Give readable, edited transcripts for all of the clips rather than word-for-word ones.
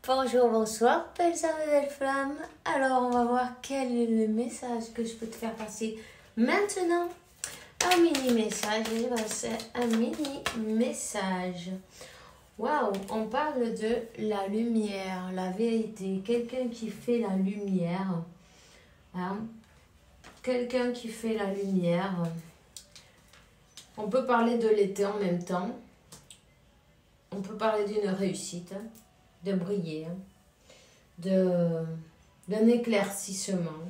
Bonjour, bonsoir, belles âmes et belles flammes. Alors, on va voir quel est le message que je peux te faire passer maintenant. Un mini message, c'est un mini message. Waouh, on parle de la lumière, la vérité. Quelqu'un qui fait la lumière. Hein? Quelqu'un qui fait la lumière. On peut parler de l'été en même temps. On peut parler d'une réussite, de briller, d'un éclaircissement.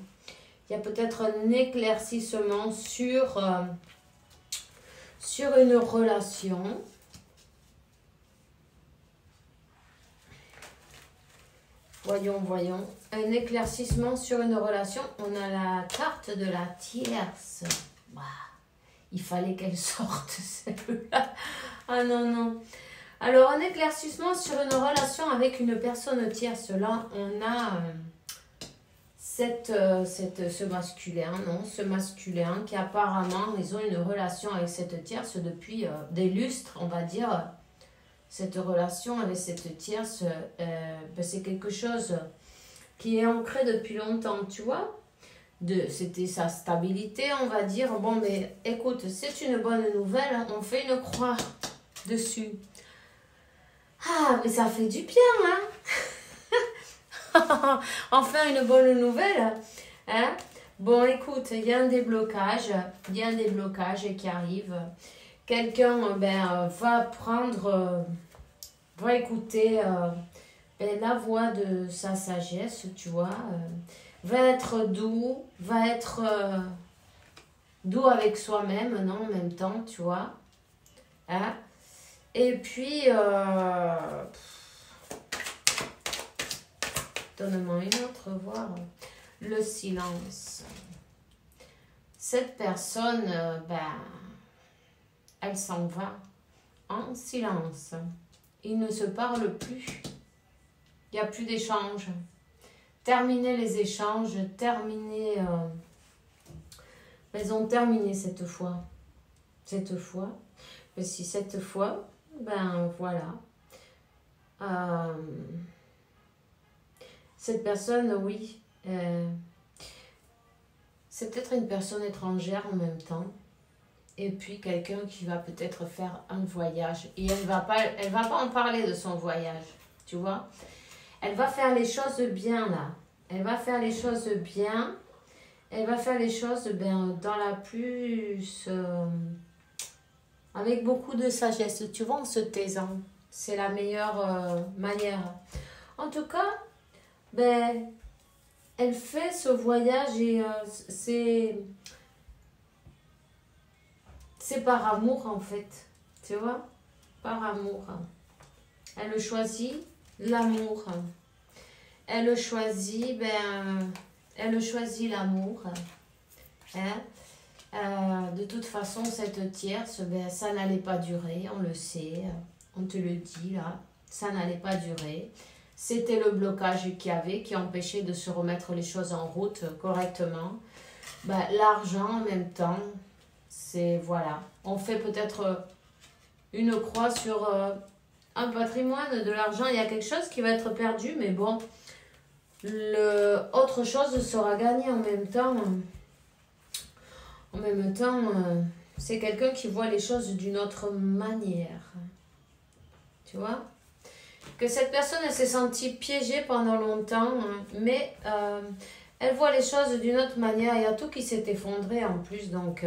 Il y a peut-être un éclaircissement sur une relation. Voyons. Un éclaircissement sur une relation. On a la carte de la tierce. Bah, il fallait qu'elle sorte celle-là. Ah non. Alors, un éclaircissement sur une relation avec une personne tierce. Là, on a ce masculin qui apparemment, ils ont une relation avec cette tierce depuis des lustres, on va dire. Cette relation avec cette tierce, c'est quelque chose qui est ancré depuis longtemps, tu vois. C'était sa stabilité, on va dire. Bon, mais écoute, c'est une bonne nouvelle, on fait une croix dessus. Ah, mais ça fait du bien, hein. Enfin, une bonne nouvelle, hein. Bon, écoute, il y a un déblocage, qui arrivent. Quelqu'un, va écouter la voix de sa sagesse, tu vois. Va être doux, doux avec soi-même, non, en même temps, tu vois. Hein. Et puis, donne-moi une autre voix. Le silence. Cette personne, elle s'en va en silence. Ils ne se parlent plus. Il n'y a plus d'échanges. Terminez les échanges. Elles ont terminé cette fois. Mais si cette fois, voilà. Cette personne, oui. C'est peut-être une personne étrangère en même temps. Et puis quelqu'un qui va peut-être faire un voyage. Et elle va pas en parler de son voyage. Tu vois. Elle va faire les choses bien là. Elle va faire les choses bien. Elle va faire les choses dans la plus... avec beaucoup de sagesse. Tu vois, en se taisant. C'est la meilleure manière. En tout cas, elle fait ce voyage et c'est par amour en fait, tu vois, par amour. Elle choisit l'amour. Elle choisit l'amour. Hein? De toute façon, cette tierce, ça n'allait pas durer, on le sait, on te le dit là, ça n'allait pas durer. C'était le blocage qu'il y avait qui empêchait de se remettre les choses en route correctement. L'argent en même temps, c'est voilà. On fait peut-être une croix sur un patrimoine, de l'argent. Il y a quelque chose qui va être perdu, mais bon, autre chose sera gagnée en même temps. En même temps, c'est quelqu'un qui voit les choses d'une autre manière. Tu vois? Que cette personne, elle s'est sentie piégée pendant longtemps, mais elle voit les choses d'une autre manière. Il y a tout qui s'est effondré en plus, donc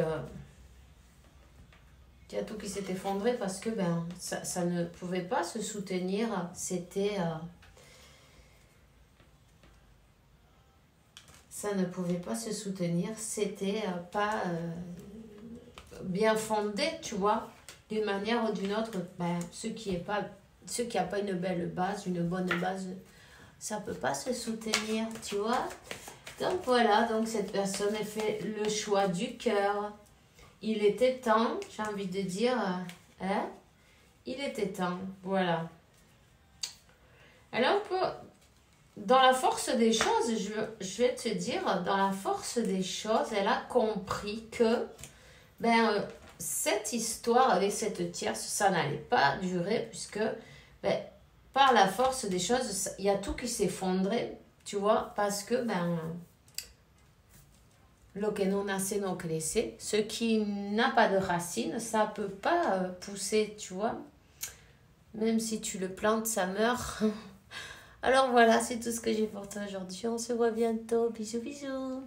il y a tout qui s'est effondré parce que ça ne pouvait pas se soutenir. C'était ça ne pouvait pas se soutenir. C'était pas bien fondé, tu vois, d'une manière ou d'une autre. Ce qui n'a pas une belle base, une bonne base, ça ne peut pas se soutenir, tu vois. Donc voilà, donc cette personne a fait le choix du cœur. Il était temps, j'ai envie de dire, il était temps, voilà. Alors, dans la force des choses, je vais te dire, dans la force des choses, elle a compris que, cette histoire avec cette tierce, ça n'allait pas durer, puisque, par par la force des choses, il y a tout qui s'effondrait, tu vois, parce que, lo que non nace non crece, ce qui n'a pas de racines, ça peut pas pousser, tu vois. Même si tu le plantes, ça meurt. Alors voilà, c'est tout ce que j'ai pour toi aujourd'hui. On se voit bientôt. Bisous, bisous.